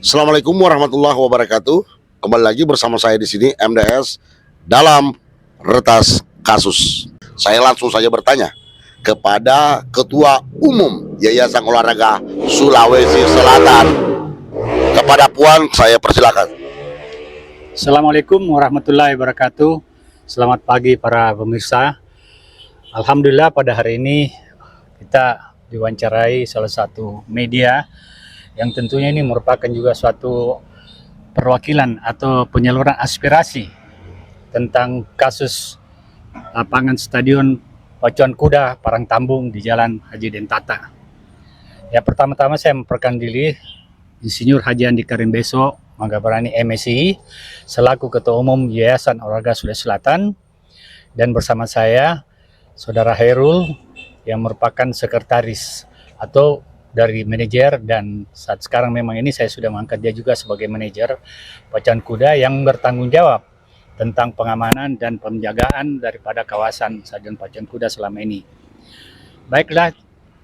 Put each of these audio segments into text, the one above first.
Assalamualaikum warahmatullahi wabarakatuh. Kembali lagi bersama saya di sini MDS dalam Retas Kasus. Saya langsung saja bertanya kepada Ketua Umum Yayasan Olahraga Sulawesi Selatan. Kepada Puan, saya persilakan. Assalamualaikum warahmatullahi wabarakatuh. Selamat pagi para pemirsa. Alhamdulillah pada hari ini kita diwawancarai salah satu media yang tentunya ini merupakan juga suatu perwakilan atau penyaluran aspirasi tentang kasus lapangan stadion Pacuan Kuda Parangtambung di Jalan Haji Dentata. Ya, pertama-tama saya memperkenalkan diri Insinyur Haji Andi Karim Beso Magabarani MSI selaku Ketua Umum Yayasan Olahraga Sulawesi Selatan, dan bersama saya Saudara Hairul yang merupakan sekretaris atau dari manajer, dan saat sekarang memang ini saya sudah mengangkat dia juga sebagai manajer Pacuan Kuda yang bertanggung jawab tentang pengamanan dan penjagaan daripada kawasan Stadion Pacuan Kuda selama ini. Baiklah,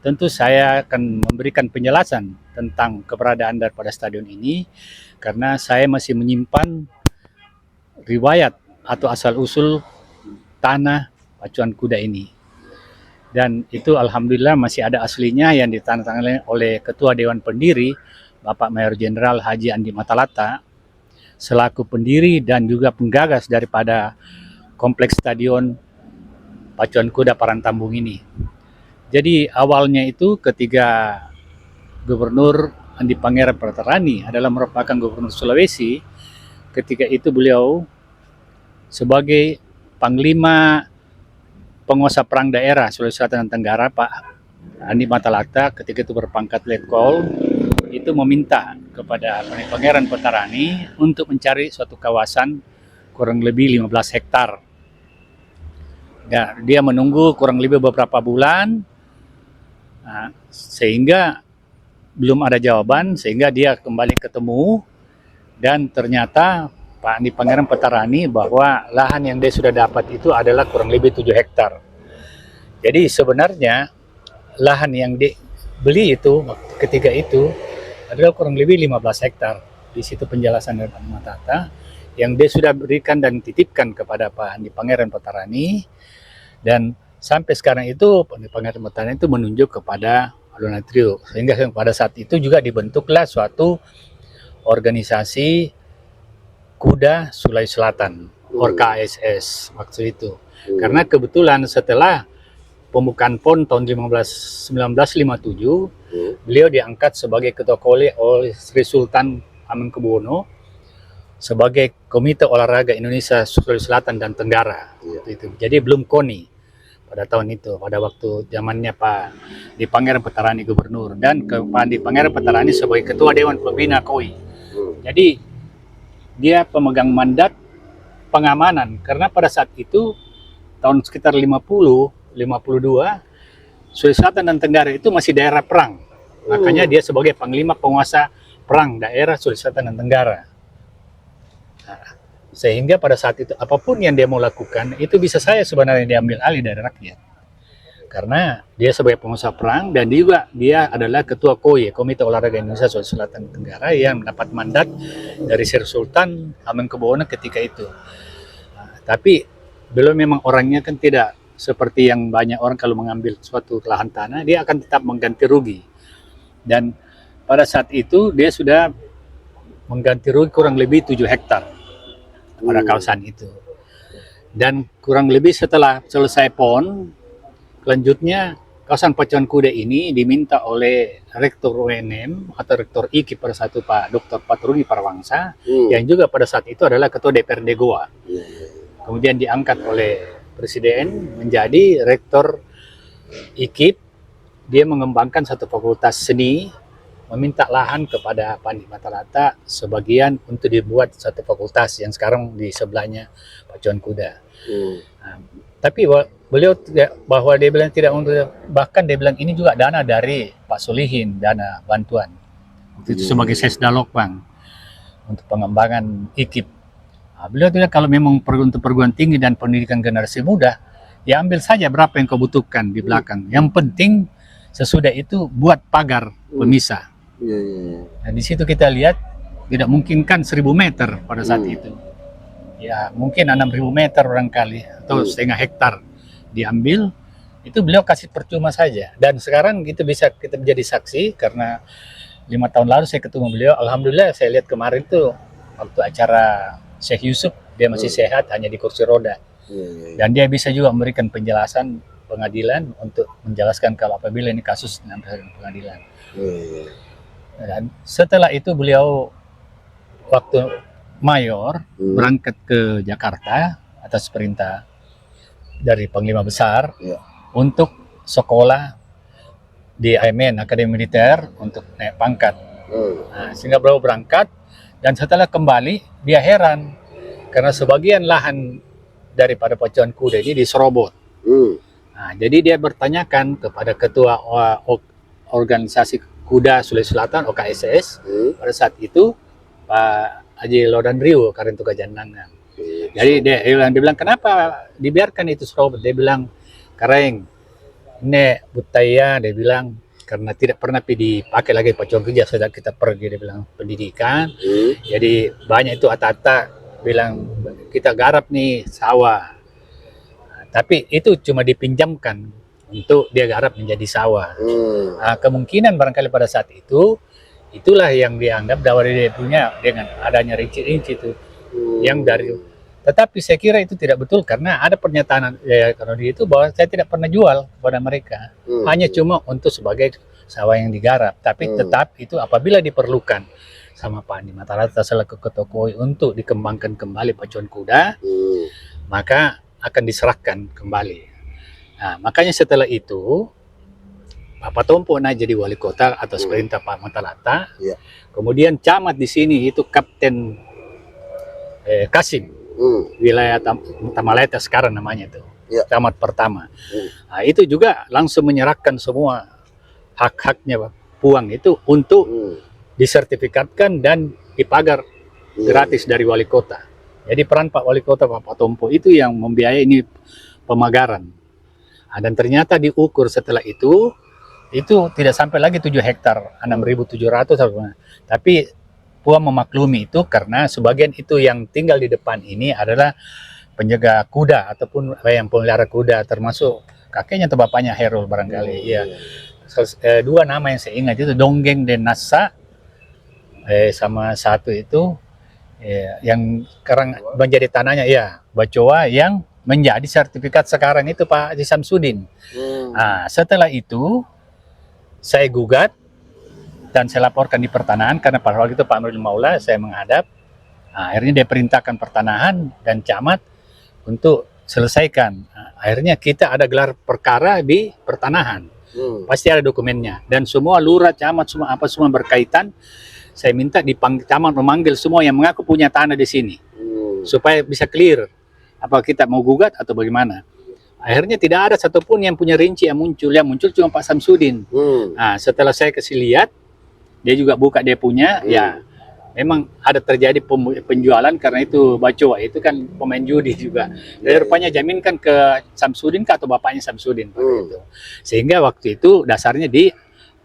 tentu saya akan memberikan penjelasan tentang keberadaan daripada stadion ini karena saya masih menyimpan riwayat atau asal-usul tanah Pacuan Kuda ini. Dan itu alhamdulillah masih ada aslinya yang ditandatangani oleh Ketua Dewan Pendiri Bapak Mayor Jenderal Haji Andi Matalata selaku pendiri dan juga penggagas daripada kompleks stadion Pacuan Kuda Parangtambung ini. Jadi awalnya itu ketika Gubernur Andi Pangerang Perterani adalah merupakan Gubernur Sulawesi, ketika itu beliau sebagai Panglima Penguasa Perang Daerah Sulawesi Selatan dan Tenggara, Pak Andi Matalata, ketika itu berpangkat Letkol, itu meminta kepada Pangeran Perterani untuk mencari suatu kawasan kurang lebih 15 hektar. Ya, dia menunggu kurang lebih beberapa bulan, sehingga belum ada jawaban, sehingga dia kembali ketemu, dan ternyata Pak Andi Pangerang Perterani bahwa lahan yang dia sudah dapat itu adalah kurang lebih 7 hektar. Jadi sebenarnya lahan yang dibeli itu ketika itu adalah kurang lebih 15 hektar. Di situ penjelasan dari Pak Matata yang dia sudah berikan dan titipkan kepada Pak Andi Pangerang Perterani, dan sampai sekarang itu Pak Andi Pangerang Perterani itu menunjuk kepada Alun Trio, sehingga pada saat itu juga dibentuklah suatu organisasi Kuda Sulawesi Selatan, ORKSS waktu itu. Karena kebetulan setelah pembukaan PON tahun 1957, beliau diangkat sebagai Ketua KOLI oleh Sri Sultan Hamengkubuwono sebagai Komite Olahraga Indonesia Sulawesi Selatan dan Tenggara. Itu. Jadi belum KONI pada tahun itu, pada waktu zamannya Pak Andi Pangerang Perterani Gubernur, dan Pak Andi Pangerang Perterani sebagai Ketua Dewan Pembina KOI. Jadi dia pemegang mandat pengamanan, karena pada saat itu tahun sekitar 52 Sulawesi Selatan dan Tenggara itu masih daerah perang. Makanya dia sebagai Panglima Penguasa Perang Daerah Sulawesi Selatan dan Tenggara. Sehingga pada saat itu apapun yang dia mau lakukan itu bisa saya sebenarnya diambil alih dari rakyat. Karena dia sebagai pengusaha perang, dan juga dia adalah Ketua KOI, Komite Olahraga Indonesia Sulawesi Selatan dan Tenggara, yang mendapat mandat dari Sri Sultan Hamengkubuwono ketika itu. Tapi beliau memang orangnya kan tidak seperti yang banyak orang kalau mengambil suatu lahan tanah, dia akan tetap mengganti rugi. Dan pada saat itu dia sudah mengganti rugi kurang lebih 7 hektar pada kawasan itu. Dan kurang lebih setelah selesai PON, selanjutnya kawasan Pacuan Kuda ini diminta oleh Rektor UNM atau Rektor IKIP pada saat itu Pak Dr. Patruni Parwangsa, yang juga pada saat itu adalah Ketua DPRD Goa. Kemudian diangkat oleh Presiden menjadi Rektor IKIP. Dia mengembangkan satu fakultas seni, meminta lahan kepada Pak Andi Matalata sebagian untuk dibuat satu fakultas yang sekarang di sebelahnya Pacuan Kuda. Tapi beliau bahwa dia bilang tidak untuk, bahkan dia bilang ini juga dana dari Pak Solihin, dana bantuan. Itu sebagai sesdalok Bang untuk pengembangan IKIP. Beliau bilang kalau memang untuk perguruan tinggi dan pendidikan generasi muda, ya ambil saja berapa yang kau butuhkan di belakang. Yang penting sesudah itu buat pagar pemisah. Nah, di situ kita lihat tidak memungkinkan 1000 meter pada saat itu. Ya mungkin 6000 meter barangkali atau setengah hektar diambil. Itu beliau kasih percuma saja. Dan sekarang kita menjadi saksi karena 5 tahun lalu saya ketemu beliau. Alhamdulillah saya lihat kemarin tuh waktu acara Syekh Yusuf, dia masih sehat, hanya di kursi roda. Dan dia bisa juga memberikan penjelasan pengadilan untuk menjelaskan kalau apabila ini kasus dengan pengadilan. Dan setelah itu beliau waktu mayor berangkat ke Jakarta atas perintah dari Panglima Besar untuk sekolah di AMN, Akademi Militer, untuk naik pangkat. Nah, sehingga beliau berangkat, dan setelah kembali dia heran karena sebagian lahan daripada pacuan kuda ini diserobot. Nah, jadi dia bertanyakan kepada ketua organisasi kuda Sulawesi Selatan, OKSS, pada saat itu Pak Haji Lodan Rio Karentuka Jandangan. Jadi dia bilang kenapa dibiarkan itu serobot? Dia bilang kareng ne butaya, dia bilang karena tidak pernah dipakai lagi pacuan kerja sejak kita pergi, dia bilang pendidikan. Jadi banyak itu ata-ata bilang kita garap nih sawah, tapi itu cuma dipinjamkan untuk dia garap menjadi sawah. Nah, kemungkinan barangkali pada saat itu itulah yang dianggap dari dia punya dengan adanya rinci-rinci itu yang dari. Tetapi saya kira itu tidak betul karena ada pernyataan karena dia itu bahwa saya tidak pernah jual kepada mereka, hanya cuma untuk sebagai sawah yang digarap. Tapi tetap itu apabila diperlukan sama Pak Andi Matalata selaku Ketua KOI untuk dikembangkan kembali pacuan kuda, maka akan diserahkan kembali. Nah, makanya setelah itu Pak Patompo naik jadi wali kota atas perintah Pak Matalata. Kemudian camat di sini itu Kapten Kasim. Wilayah Tamaleta sekarang namanya itu, camat pertama. Nah, itu juga langsung menyerahkan semua hak-haknya Puang itu untuk disertifikatkan dan dipagar gratis dari wali kota. Jadi peran Pak Wali Kota Pak Patompo itu yang membiayai ini pemagaran. Nah, dan ternyata diukur setelah itu tidak sampai lagi 7 hektar, 6.700, tapi Puang memaklumi itu karena sebagian itu yang tinggal di depan ini adalah penjaga kuda ataupun yang pelihara kuda, termasuk kakeknya atau bapaknya Herul barangkali. Dua nama yang saya ingat itu Donggeng dan Nasa, sama satu itu yang sekarang menjadi tanahnya Bacoa yang menjadi sertifikat sekarang itu Pak Haji Samsudin. Nah, setelah itu saya gugat dan saya laporkan di pertanahan karena pada waktu itu Pak Nurul Maula saya menghadap. Nah, akhirnya dia perintahkan pertanahan dan camat untuk selesaikan. Nah, akhirnya kita ada gelar perkara di pertanahan. Pasti ada dokumennya dan semua lurah, camat, semua berkaitan. Saya minta camat memanggil semua yang mengaku punya tanah di sini supaya bisa clear apa kita mau gugat atau bagaimana. Akhirnya tidak ada satupun yang punya rinci yang muncul cuma Pak Samsudin. Nah, setelah saya kasih lihat, dia juga buka dia punya, memang ada terjadi penjualan karena itu Bacoa itu kan pemain judi juga. Jadi rupanya jaminkan ke Samsudin atau bapaknya Samsudin itu. Sehingga waktu itu dasarnya di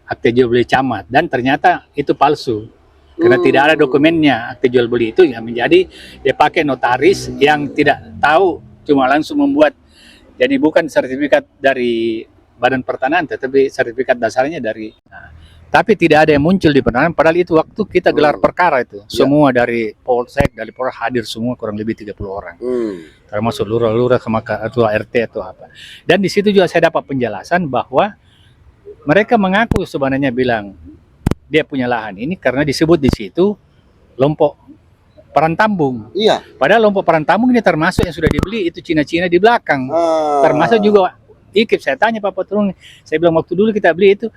akte jual beli camat dan ternyata itu palsu. Karena tidak ada dokumennya akte jual beli itu yang menjadi dia pakai notaris yang tidak tahu, cuma langsung membuat. Jadi bukan sertifikat dari Badan Pertanahan tetapi sertifikat dasarnya dari tapi tidak ada yang muncul di pertanahan, padahal itu waktu kita gelar perkara itu. Semua dari Polsek, dari Polres hadir semua kurang lebih 30 orang. Termasuk lurah-lurah sama ketua RT atau apa. Dan di situ juga saya dapat penjelasan bahwa mereka mengaku sebenarnya bilang dia punya lahan ini karena disebut di situ Lompok Parantambung. Padahal Lompok Parantambung ini termasuk yang sudah dibeli itu Cina-Cina di belakang. Termasuk juga Ikip, saya tanya Pak Patrung, saya bilang waktu dulu kita beli itu,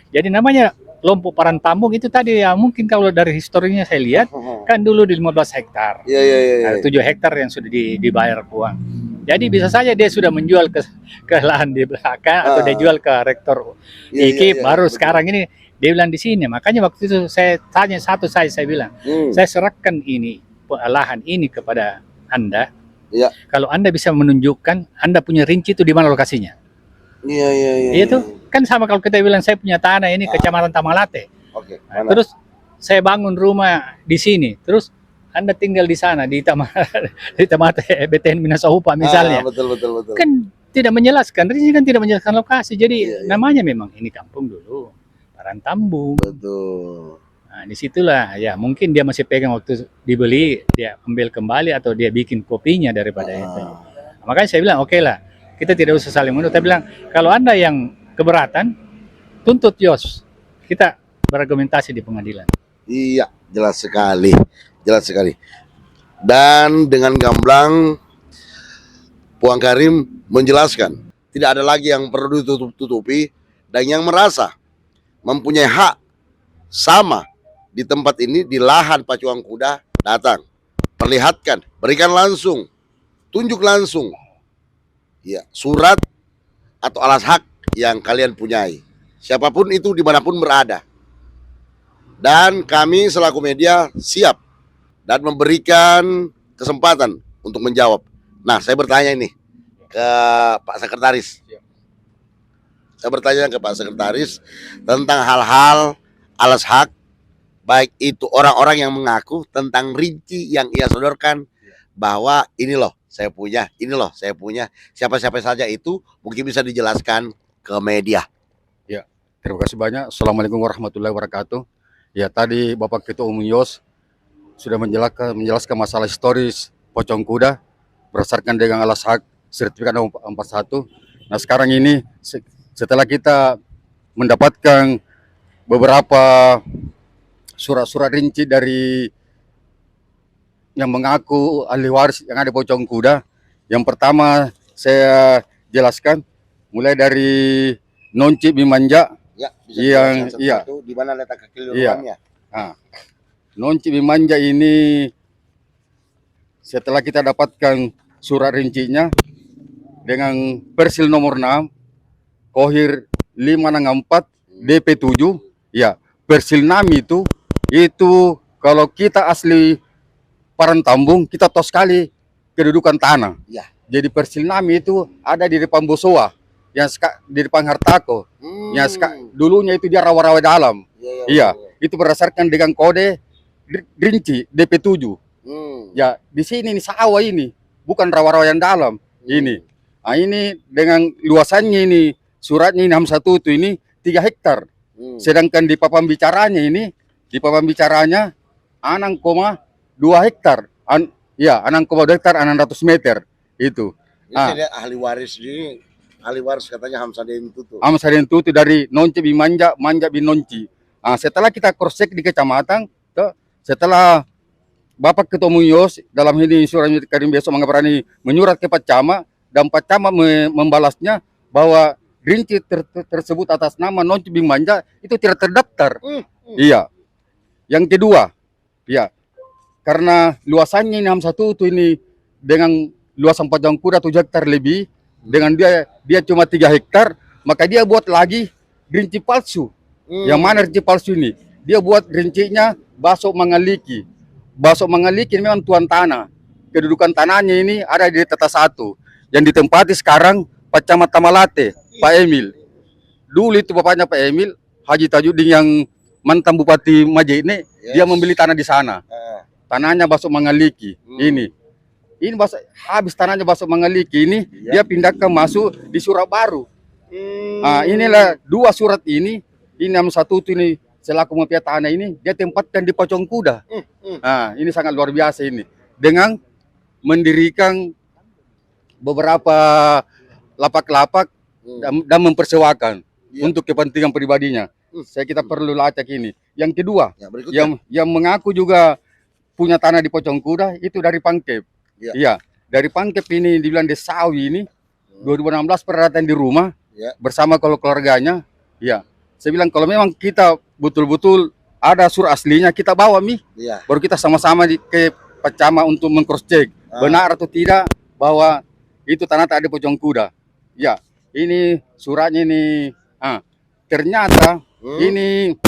jadi namanya Lompok Parantambung itu tadi mungkin kalau dari historinya saya lihat, kan dulu di 15 hektar, 7 hektar yang sudah dibayar Puang. Jadi bisa saja dia sudah menjual ke lahan di belakang atau dia jual ke rektor Ikip, baru sekarang ini dia bilang di sini. Makanya waktu itu saya tanya saya bilang, saya serahkan ini lahan ini kepada Anda. Kalau Anda bisa menunjukkan Anda punya rinci itu di mana lokasinya. Itu kan sama kalau kita bilang saya punya tanah ini Kecamatan Tamalate. Nah, terus saya bangun rumah di sini, terus Anda tinggal di sana di di Tamate BTN Minasahupa misalnya, Betul betul betul. kan tidak menjelaskan. Ini kan tidak menjelaskan lokasi. Jadi Iya, iya. namanya memang ini kampung dulu Parantambung. Betul. Nah, disitulah ya mungkin dia masih pegang waktu dibeli, dia ambil kembali atau dia bikin kopinya daripada itu. Makanya saya bilang oke lah, kita tidak usah saling menuntut. Saya bilang kalau Anda yang keberatan, tuntut Yos. Kita berargumentasi di pengadilan. Iya, jelas sekali. Jelas sekali. Dan dengan gamblang Puang Karim menjelaskan, tidak ada lagi yang perlu ditutup-tutupi, dan yang merasa mempunyai hak sama di tempat ini, di lahan pacuan kuda, datang, perlihatkan, berikan langsung, tunjuk langsung, ya, surat atau alas hak yang kalian punyai, siapapun itu dimanapun berada. Dan kami selaku media siap dan memberikan kesempatan untuk menjawab. Nah, saya bertanya ini ke Pak Sekretaris. Saya bertanya ke Pak Sekretaris tentang hal-hal alas hak, baik itu orang-orang yang mengaku tentang rinci yang ia sodorkan bahwa ini loh saya punya, ini loh saya punya. Siapa-siapa saja itu mungkin bisa dijelaskan ke media. Ya, terima kasih banyak. Assalamualaikum warahmatullahi wabarakatuh. Ya, tadi Bapak Ketua Umum Yos sudah menjelaskan masalah historis pocong kuda berdasarkan dengan alas hak sertifikat nomor 41. Nah, sekarang ini setelah kita mendapatkan beberapa surat-surat rinci dari yang mengaku ahli waris yang ada pocong kuda. Yang pertama saya jelaskan mulai dari Nonci Bimanja. Ya, bisa Yang iya. Di mana letak kekeliruannya? Nah, Nonci Bimanja ini setelah kita dapatkan surat rincinya dengan persil nomor 6 Kohir 564 DP7, ya, persil 6 itu kalau kita asli Parantambung kita tahu sekali kedudukan tanah. Ya. Jadi persil 6 itu ada di depan Bosowa, yang di depan Hartako. Yang dulunya itu dia rawa-rawa dalam. Iya, itu berdasarkan dengan kode rinci DP7. Ya, di sini nih sawah ini, bukan rawa-rawa yang dalam. Ini. Nah, ini dengan luasannya ini, suratnya ini 61 itu ini 3 hektar. Sedangkan di papan bicaranya ini, di papan bicaranya 6,2 hektar. 6,2 hektar 600 meter itu. Ini ahli waris ini, ahli waris katanya Hamsaden Tutu. Hamsaden Tutu dari Nonci Bimanja, Manja Binonci. Nah, setelah kita cross check di kecamatan, setelah Bapak Ketua Umum Yos dalam ini surat Karim besok mengabarani menyurat ke Pak Camat, dan Pak Camat membalasnya bahwa rinci tersebut atas nama Nonci Bimanja itu tidak terdaftar. Iya. Yang kedua, ya, karena luasannya ini 61 itu ini dengan luasan pocong kuda 7 hektar lebih, dengan dia cuma 3 hektar, maka dia buat lagi rinci palsu. Yang mana rinci palsu ini? Dia buat rincinya Basok Mangaliki. Basok Mangaliki memang tuan tanah. Kedudukan tanahnya ini ada di Tata 1 yang ditempati sekarang Pak Camat Tamalate, Pak Emil. Dulu itu bapaknya Pak Emil, Haji Tajudin yang mantan Bupati Majene, dia membeli tanah di sana. Tanahnya Basok Mangaliki. Ini habis tanahnya Basok Mangaliki ini, dia pindahkan masuk di Surat Baru. Inilah 2 surat ini 61 ini selaku mafia tanah ini dia tempatkan di Pocong Kuda. Ini sangat luar biasa ini. Dengan mendirikan beberapa lapak-lapak dan mempersewakan untuk kepentingan pribadinya. Kita perlu lacak ini. Yang kedua, yang mengaku juga punya tanah di Pocong Kuda itu dari Pangkep. Iya, dari Pangkep ini dibilang Desawi ini 2016 pernah datang di rumah bersama keluarganya. Ya, saya bilang kalau memang kita betul-betul ada surat aslinya kita bawa baru kita sama-sama ke Pak Camat untuk meng-cross check benar atau tidak bahwa itu tanah tak ada Pocong Kuda. Ya, ini suratnya ini. Ternyata ini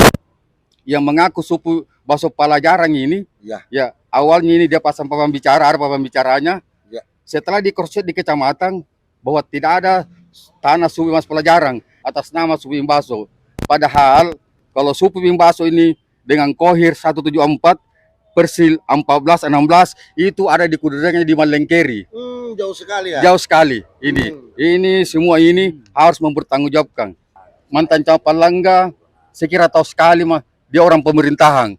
yang mengaku suku Basok Palajarang ini, ya awalnya ini dia pasang papan bicara, ada papan bicaranya. Setelah di cross check di kecamatan bahwa tidak ada tanah suku Mas Palajarang atas nama suku Imbaso. Padahal kalau suku Imbaso ini dengan Kohir 174, Persil 14, 16 itu ada di kudanya di Malengkeri. Jauh sekali ya. Jauh sekali ini semua ini harus mempertanggungjawabkan. Mantan camat Palangga saya kira tahu sekali mah dia orang pemerintahan.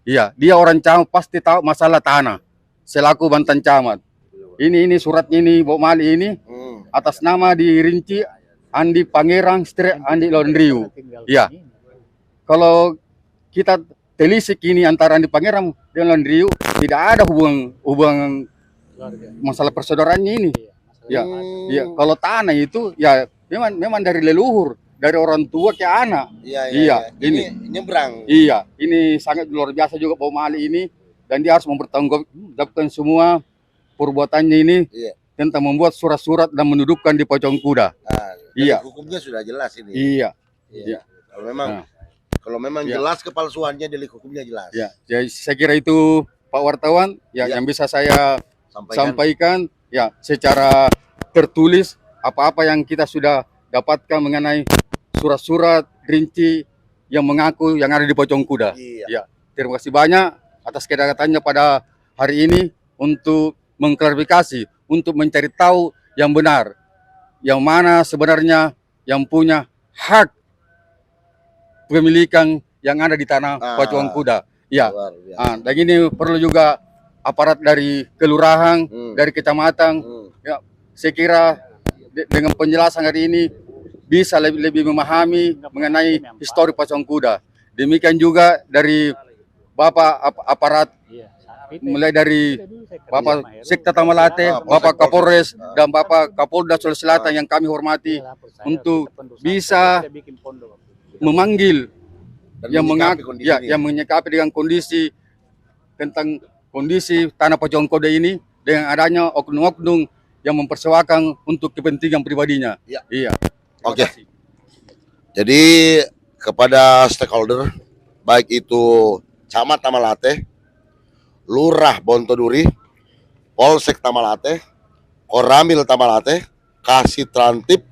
Iya, dia orang camat pasti tahu masalah tanah. Selaku mantan camat. Ini suratnya ini Bok Mali ini atas nama dirinci Andi Pangerang Street Andi Laundriu. Iya. Kalau kita telisik ini antara Andi Pangerang dan Laundriu tidak ada hubungan masalah persaudaranya ini. Ya, ya. Kalau tanah itu ya memang dari leluhur, dari orang tua ke anak. Iya. Ini nyebrang. Iya, ini sangat luar biasa juga Bok Mali ini dan dia harus mempertanggungjawabkan semua perbuatannya ini tentang membuat surat-surat dan mendudukkan di pocong kuda. Iya. Hukumnya sudah jelas ini. Iya. Kalau memang jelas kepalsuannya, delik hukumnya jelas. Ya, jadi saya kira itu Pak wartawan yang bisa saya sampaikan ya secara tertulis apa-apa yang kita sudah dapatkan mengenai surat-surat rinci yang mengaku yang ada di pocong kuda. Ya, terima kasih banyak atas kedatangannya pada hari ini untuk mengklarifikasi, untuk mencari tahu yang benar, yang mana sebenarnya yang punya hak pemilikan yang ada di tanah pocong kuda. Ya, dan ini perlu juga aparat dari kelurahan, dari kecamatan. Ya, saya kira dengan penjelasan hari ini bisa lebih memahami mengenai histori pocong kuda. Demikian juga dari Bapak aparat, mulai dari Bapak Sekta Tamalate, Bapak Kapolres, dan Bapak Kapolda Sulawesi Selatan yang kami hormati untuk bisa memanggil yang menyikapi dengan kondisi tentang kondisi tanah pocong kuda ini dengan adanya oknum-oknum yang mempersewakan untuk kepentingan pribadinya. Iya. Oke. Jadi kepada stakeholder baik itu Camat Tamalate, Lurah Bontoduri, Polsek Tamalate, Koramil Tamalate, Kasih Trantip,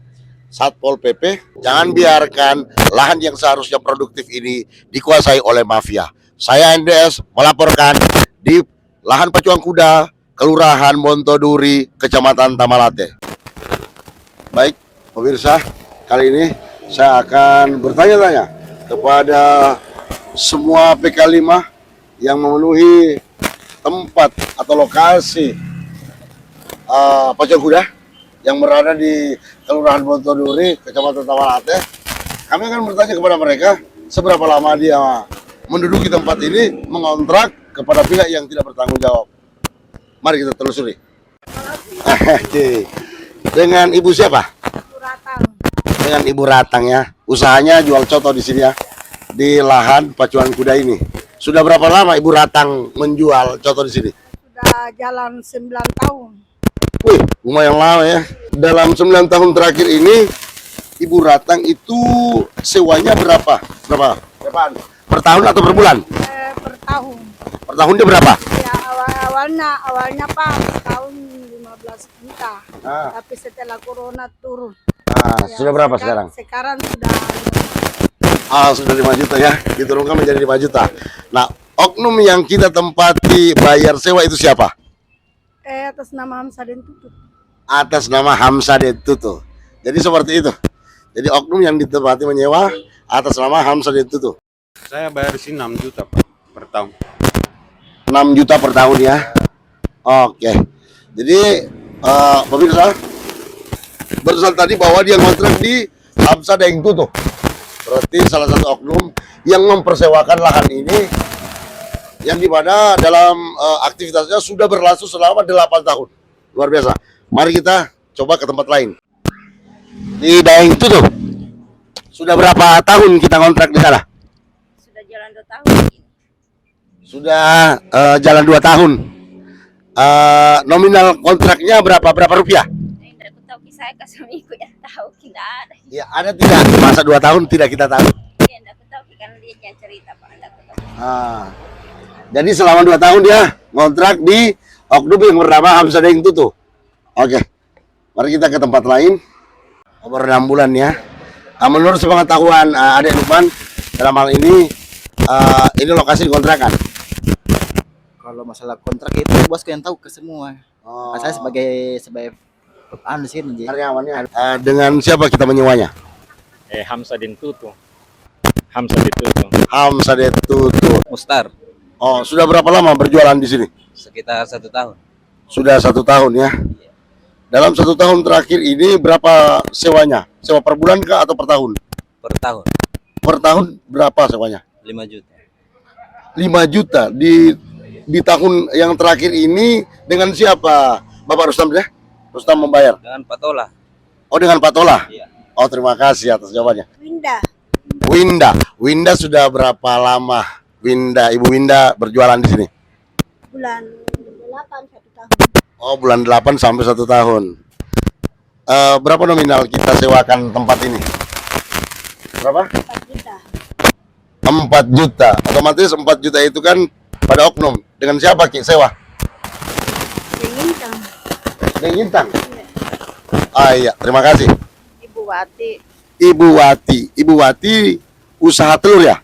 Satpol PP, jangan biarkan lahan yang seharusnya produktif ini dikuasai oleh mafia. Saya NDS melaporkan di lahan pacuan kuda, Kelurahan Bontoduri, Kecamatan Tamalate. Baik, pemirsa, kali ini saya akan bertanya-tanya kepada semua PK5 yang memenuhi tempat atau lokasi pacuan kuda yang berada di Kelurahan Bontoduri, Kecamatan Tamalate. Kami akan bertanya kepada mereka seberapa lama dia menduduki tempat ini, mengontrak kepada pihak yang tidak bertanggung jawab. Mari kita telusuri. Dengan Ibu siapa? Ibu Ratang. Dengan Ibu Ratang ya. Usahanya jual coto di sini ya, di lahan pacuan kuda ini. Sudah berapa lama Ibu Ratang menjual coto di sini? Sudah jalan 9 tahun. Wih, lumayan lama ya. Dalam 9 tahun terakhir ini, Ibu Ratang itu sewanya berapa? Berapaan? Per tahun atau per bulan? Per tahun. Per tahunnya berapa? Ya awalnya Pak tahun 15 juta. Tapi setelah corona turun. Ya, sudah berapa sekarang? Sekarang sudah Sudah 5 juta ya. Diturunkan menjadi 5 juta. Nah, oknum yang kita tempati bayar sewa itu siapa? atas nama Hamsaden Tutu. Atas nama Hamsaden Tutu. Jadi seperti itu. Jadi oknum yang ditempati menyewa atas nama Hamsaden Tutu. Saya bayar sih 6 juta Pak, per tahun. 6 juta per tahun ya. Oke. Jadi pemirsa, barusan tadi bahwa dia ngontrak di Hamsaden Tutu. Berarti salah satu oknum yang mempersewakan lahan ini, yang dimana dalam aktivitasnya sudah berlangsung selama 8 tahun. Luar biasa. Mari kita coba ke tempat lain. Di Daeng Tutu. Sudah berapa tahun kita kontrak di sana? Sudah jalan 2 tahun. Sudah jalan 2 tahun. Nominal kontraknya berapa rupiah? Tidak aku tahu kisah ke suamiku yang tahu tidak ada. Ya, ada tidak? Masa 2 tahun tidak kita tahu. Tidak aku tahu karena dia yang cerita Pak. Tidak aku tahu. Jadi selama 2 tahun dia ngontrak di oknum yang bernama Hamsaden Tutu. Oke. Mari kita ke tempat lain. Umur 6 bulan ya. Menurut sepengetahuan Adik Lukman, dalam hal ini Ini lokasi kontrakan. Kalau masalah kontrak itu bosku yang tahu ke semua. Oh. Saya sebagai anu di sini. Ji. karyawannya. Dengan siapa kita menyewanya? Hamsadin Tutu. Hamsadin Tutu. Hamzah Tutu. Mustar Oh, sudah berapa lama berjualan di sini? sekitar 1 tahun Sudah 1 tahun ya. Dalam 1 tahun terakhir ini berapa sewanya? Sewa per bulan kah atau per tahun? per tahun Per tahun berapa sewanya? 5 juta 5 juta di tahun yang terakhir ini dengan siapa? Bapak Rustam ya? Rustam membayar. dengan patola. Oh, dengan Pak Tola? Iya. Oh, terima kasih atas jawabannya. Winda. Winda sudah berapa lama Ibu Winda berjualan di sini? Bulan 8 1 tahun. Oh, bulan 8 sampai 1 tahun. Berapa nominal kita sewakan tempat ini? Berapa? 4 juta. 4 juta. Otomatis 4 juta itu kan pada oknum. Dengan siapa Ki sewa? Ingin Dengan Intang. Ah iya, terima kasih. Ibu Wati. Ibu Wati usaha telur ya?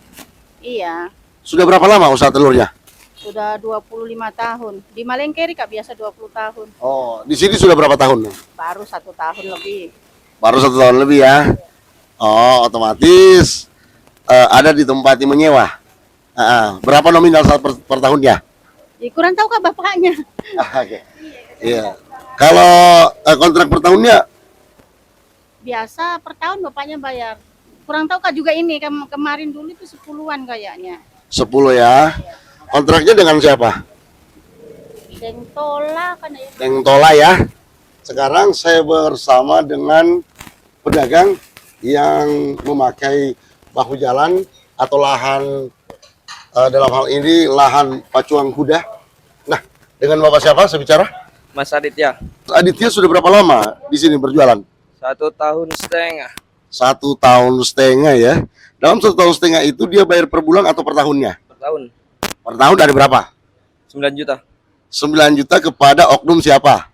Iya. Sudah berapa lama usaha telurnya? Sudah 25 tahun. Di Malengkeri Kak biasa 20 tahun. Oh, di sini sudah berapa tahun? Baru 1 tahun lebih. Baru 1 tahun lebih ya. Oh, otomatis ada di tempat yang menyewa. Berapa nominal saat per tahunnya? Ya, kurang tahu Kak bapaknya. Oke. Iya. Kalau kontrak per tahunnya Biasa per tahun bapaknya bayar. Kurang tahu Kak juga ini kemarin dulu itu 10-an kayaknya. 10 ya. Kontraknya dengan siapa? Deng Tola kan ya. Deng Tola ya. Sekarang saya bersama dengan pedagang yang memakai bahu jalan atau lahan, dalam hal ini lahan pacuan kuda. Nah, dengan Bapak siapa saya bicara? Mas Aditya Aditya sudah berapa lama di sini berjualan? 1 tahun setengah 1 tahun setengah ya. Dalam 1 tahun setengah itu dia bayar per bulan atau per tahunnya? per tahun Per tahun dari berapa? 9 juta 9 juta kepada oknum siapa?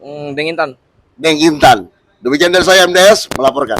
Dengan Intan. Deng Intan. Demikian dari saya MDS melaporkan.